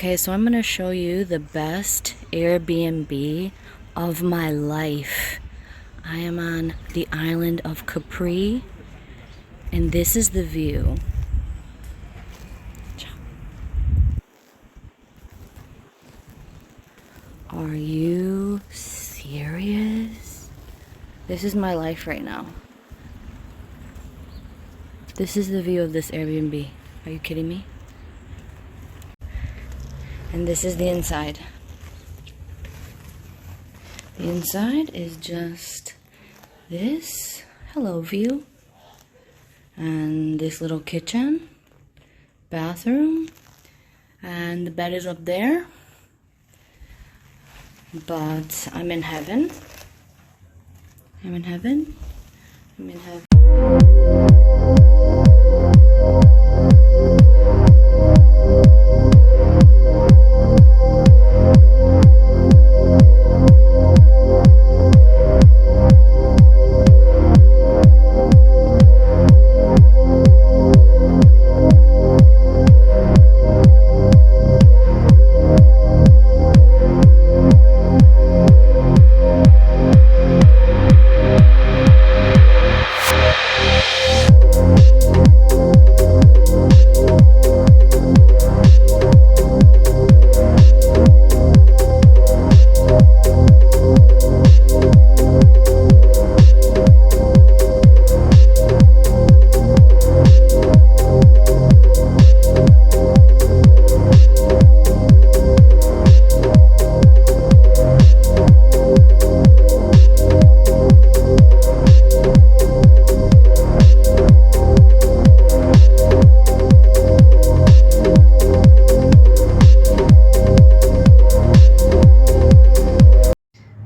Okay, so I'm gonna show you the best Airbnb of my life. I am on the island of Capri, and this is the view. Are you serious? This is my life right now. This is the view of this Airbnb. Are you kidding me? And this is the inside. The inside is just this hello view. And this little kitchen, bathroom, and the bed is up there. But I'm in heaven. I'm in heaven. I'm in heaven.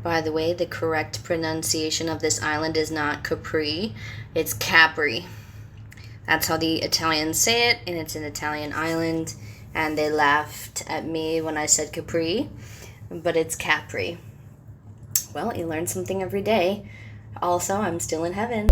By the way, the correct pronunciation of this island is not Capri, it's Capri. That's how the Italians say it, and it's an Italian island, and they laughed at me when I said Capri, but it's Capri. Well, you learn something every day. Also, I'm still in heaven.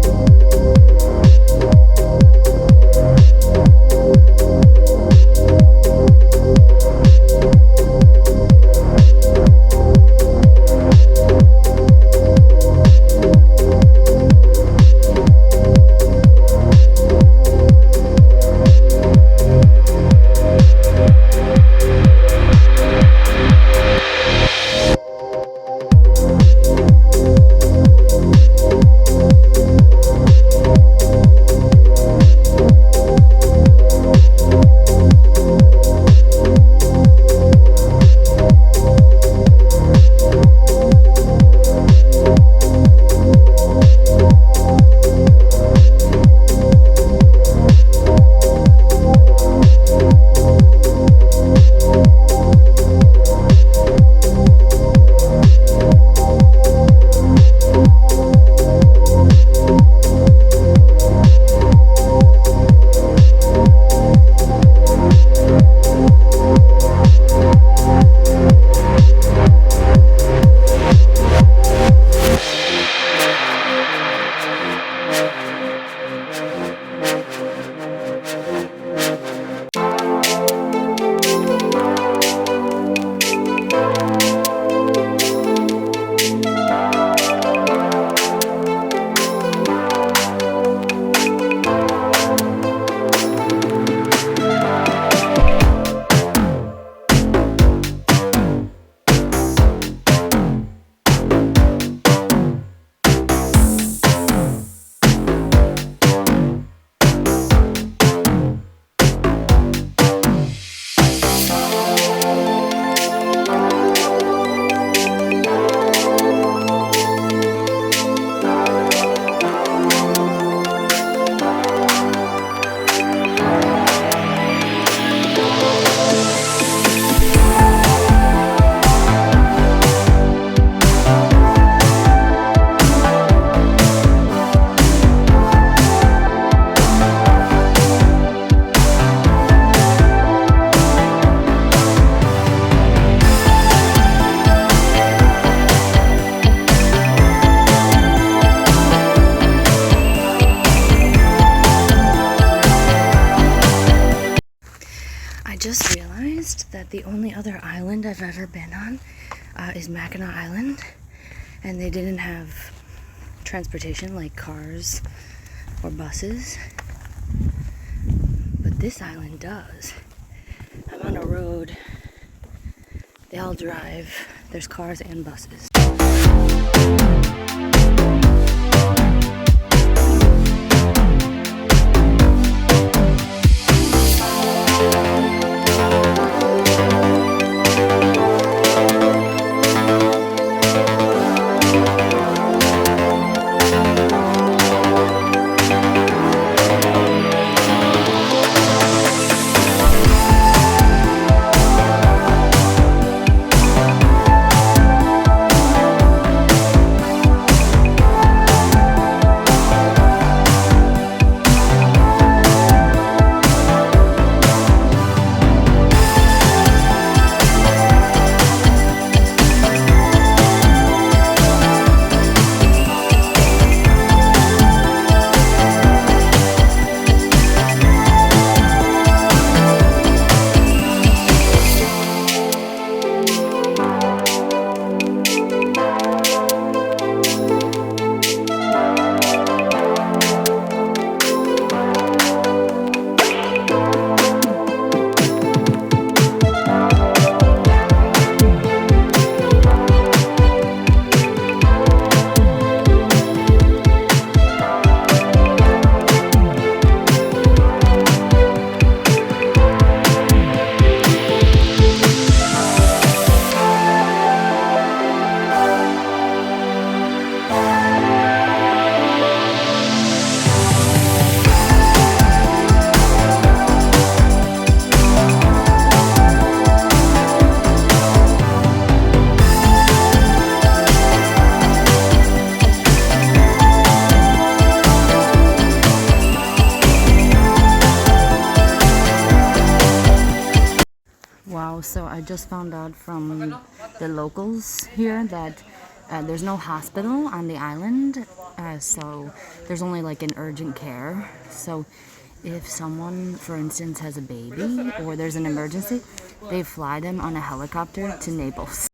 just realized that the only other island I've ever been on is Mackinac Island, and they didn't have transportation like cars or buses, but this island does. I'm on a road, they all drive, there's cars and buses. Wow, so I just found out from the locals here that there's no hospital on the island, so there's only like an urgent care. So if someone, for instance, has a baby or there's an emergency, they fly them on a helicopter to Naples.